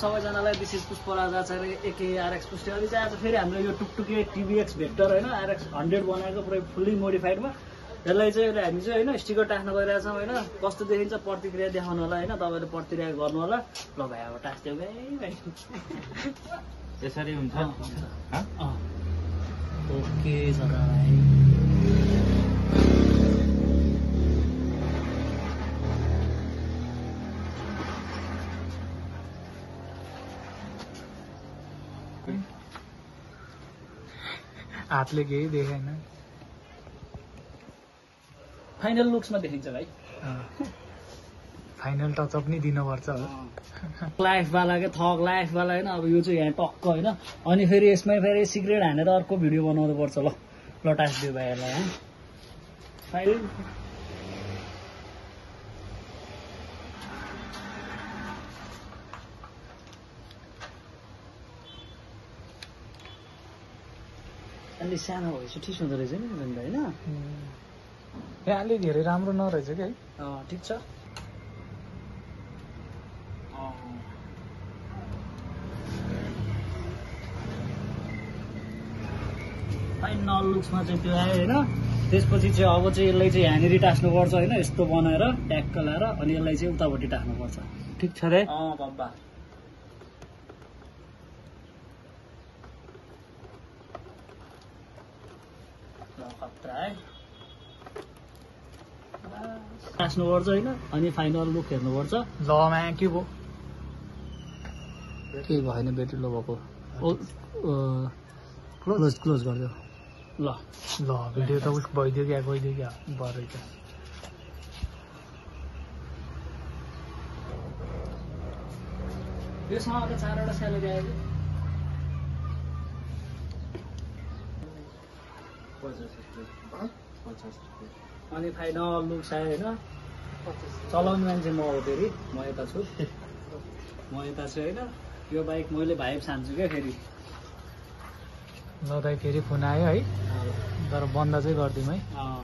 सबैजनालाई विशेष पुष्पराज आचार्य A K RX पुष्टि अलि चाहिँ आज फेरि हाम्रो यो टुकटुके टिभीएक्स भेक्टर होइन आरएक्स 100 बनाएको पुरै फुल्ली मोडिफाइडमा यसलाई चाहिँ अहिले हामी चाहिँ होइन स्टिकर टास्न गइरहेछौँ होइन कस्तो देखिन्छ प्रतिक्रिया देखाउनु होला होइन तपाईँले प्रतिक्रिया गर्नु होला ल भाइ अब टास्दियो भाइ यसरी हुन्छ ओके सर भाइ हातले केही देखेन फाइनल लुक्समा देखिन्छ भाइ फाइनल टचअप नि दिनुपर्छ लाइफवाला क्या थक लाइफवाला होइन अब यो चाहिँ यहाँ टक्क होइन अनि फेरि यसमै फेरि सिक्रेट हानेर अर्को भिडियो बनाउनु पर्छ ल टास्दियो भाइहरूलाई है फाइनल अलि सानो भएपछि ठिक हुँदो रहेछ नि होइन यहाँ अलि धेरै राम्रो नरहेछ कि है ठिक छ फाइनल लुक्समा चाहिँ त्यो आयो होइन त्यसपछि चाहिँ अब चाहिँ यसलाई चाहिँ यहाँनिर टास्नुपर्छ होइन यस्तो बनाएर ट्याक्क लाएर अनि यसलाई चाहिँ उतापट्टि टास्नुपर्छ ठिक छ रे बब्बा टास्नुपर्छ होइन अनि फाइनल लुक हेर्नुपर्छ लमा के भयो केही भएन ब्याट्री लो भएको क्लोज गरिदियो ल भिडियो त उस भइदियो क्या गइदियो क्या भरै त योसँग त 4वटा स्यालेरी आयो अनि फाइनल लुक्स आयो होइन चलाउने मान्छे म हो फेरि म यता छु होइन यो बाइक मैले भाइ सान्छु क्या फेरि ल दाइ फेरि फोन आयो है तर बन्द चाहिँ गरिदिउँ है